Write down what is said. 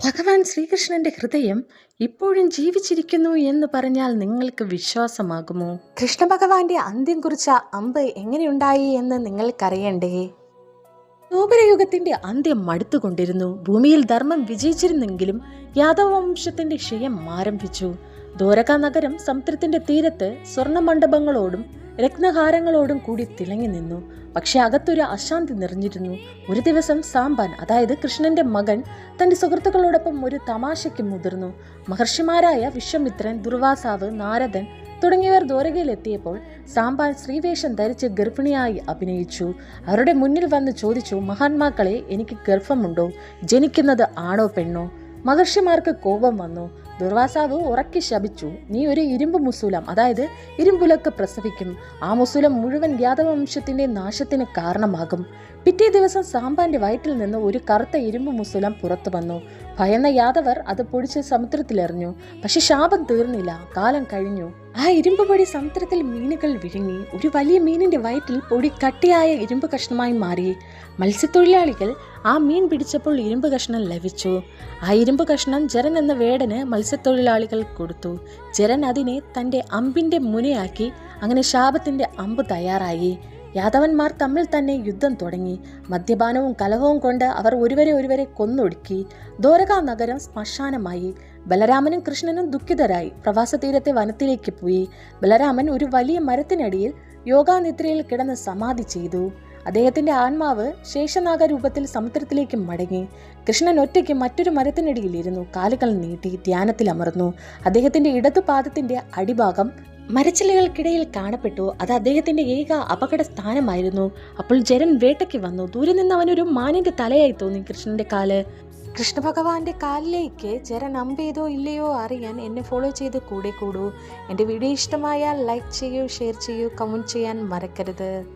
ഭഗവാൻ ശ്രീകൃഷ്ണന്റെ ഹൃദയം ഇപ്പോഴും ജീവിച്ചിരിക്കുന്നു എന്ന് പറഞ്ഞാൽ നിങ്ങൾക്ക് വിശ്വാസമാകുമോ? കൃഷ്ണ ഭഗവാന്റെ അന്ത്യം കുറിച്ച അമ്പ് എങ്ങനെയുണ്ടായി എന്ന് നിങ്ങൾക്കറിയണ്ടേ? ദ്വാപരയുഗത്തിന്റെ അന്ത്യം മടുത്തുകൊണ്ടിരുന്നു. ഭൂമിയിൽ ധർമ്മം വിജയിച്ചിരുന്നെങ്കിലും യാദവ വംശത്തിന്റെ ക്ഷയം ആരംഭിച്ചു. ദ്വാരക നഗരം സമുദ്രത്തിന്റെ തീരത്ത് സ്വർണ്ണ മണ്ഡപങ്ങളോടും രത്നഹാരങ്ങളോടും കൂടി തിളങ്ങി നിന്നു. പക്ഷെ അകത്തൊരു അശാന്തി നിറഞ്ഞിരുന്നു. ഒരു ദിവസം സാമ്പാൻ, അതായത് കൃഷ്ണന്റെ മകൻ, തന്റെ സുഹൃത്തുക്കളോടൊപ്പം ഒരു തമാശയ്ക്ക് മുതിർന്നു. മഹർഷിമാരായ വിശ്വാമിത്രൻ, ദുർവാസാവ്, നാരദൻ തുടങ്ങിയവർ ദ്വാരകയിലെത്തിയപ്പോൾ സാമ്പാൻ സ്ത്രീവേഷം ധരിച്ച് ഗർഭിണിയായി അഭിനയിച്ചു. അവരുടെ മുന്നിൽ വന്ന് ചോദിച്ചു, മഹാത്മാക്കളെ, എനിക്ക് ഗർഭമുണ്ടോ? ജനിക്കുന്നത് ആണോ പെണ്ണോ? മഹർഷിമാർക്ക് കോപം വന്നു. ദുർവാസാവ് ഉറക്കി ശപിച്ചു, നീ ഒരു ഇരുമ്പ് മുസൂലം, അതായത് ഇരുമ്പുലക്ക് പ്രസവിക്കും. ആ മുസൂലം മുഴുവൻ യാദവ വംശത്തിന്റെ നാശത്തിന് കാരണമാകും. പിറ്റേ ദിവസം സാമ്പാന്റെ വയറ്റിൽ നിന്ന് ഒരു കറുത്ത ഇരുമ്പ് മുസൂലം പുറത്തു വന്നു. ഭയന്ന യാദവർ അത് പൊടിച്ച് സമുദ്രത്തിലെറിഞ്ഞു. പക്ഷെ ശാപം തീർന്നില്ല. കാലം കഴിഞ്ഞു. ആ ഇരുമ്പ് പൊടി സമുദ്രത്തിൽ മീനുകൾ വിഴുങ്ങി. ഒരു വലിയ മീനിന്റെ വയറ്റിൽ പൊടി കട്ടിയായ ഇരുമ്പ് കഷ്ണമായി മാറി. മത്സ്യത്തൊഴിലാളികൾ ആ മീൻ പിടിച്ചപ്പോൾ ഇരുമ്പ് കഷ്ണം ലഭിച്ചു. ആ ഇരുമ്പ് കഷ്ണം ജരൻ എന്ന വേടന് മത്സ്യത്തൊഴിലാളികൾ കൊടുത്തു. ജരൻ അതിനെ തന്റെ അമ്പിന്റെ മുനയാക്കി. അങ്ങനെ ശാപത്തിന്റെ അമ്പ് തയ്യാറായി. യാദവന്മാർ തമ്മിൽ തന്നെ യുദ്ധം തുടങ്ങി. മദ്യപാനവും കലഹവും കൊണ്ട് അവർ ഒരുവരെ കൊന്നൊടുക്കി. ദ്വാരകാ നഗരം ശ്മശാനമായി. ബലരാമനും കൃഷ്ണനും ദുഃഖിതരായി പ്രവാസ തീരത്തെ വനത്തിലേക്ക് പോയി. ബലരാമൻ ഒരു വലിയ മരത്തിനടിയിൽ യോഗാനിദ്രയിൽ കിടന്ന് സമാധി ചെയ്തു. അദ്ദേഹത്തിന്റെ ആത്മാവ് ശേഷനാഗ രൂപത്തിൽ സമുദ്രത്തിലേക്ക് മടങ്ങി. കൃഷ്ണൻ ഒറ്റയ്ക്ക് മറ്റൊരു മരത്തിനടിയിലിരുന്നു. കാലുകൾ നീട്ടി ധ്യാനത്തിൽ അമർന്നു. അദ്ദേഹത്തിന്റെ ഇടതുപാദത്തിന്റെ അടിഭാഗം മരച്ചില്ലകൾക്കിടയിൽ കാണപ്പെട്ടു. അത് അദ്ദേഹത്തിന്റെ ഏക അപകട സ്ഥാനമായിരുന്നു. അപ്പോൾ ജരൻ വേട്ടയ്ക്ക് വന്നു. ദൂരെ നിന്ന് അവനൊരു മാനിന്റെ തലയായി തോന്നി കൃഷ്ണന്റെ കാല്. കൃഷ്ണ ഭഗവാന്റെ കാലിലേക്ക് ജരൻ അമ്പെയ്തോ ഇല്ലയോ അറിയാൻ എന്നെ ഫോളോ ചെയ്ത് കൂടെ കൂടൂ. എൻ്റെ വീഡിയോ ഇഷ്ടമായാൽ ലൈക്ക് ചെയ്യൂ, ഷെയർ ചെയ്യൂ, കമൻറ്റ് ചെയ്യാൻ മറക്കരുത്.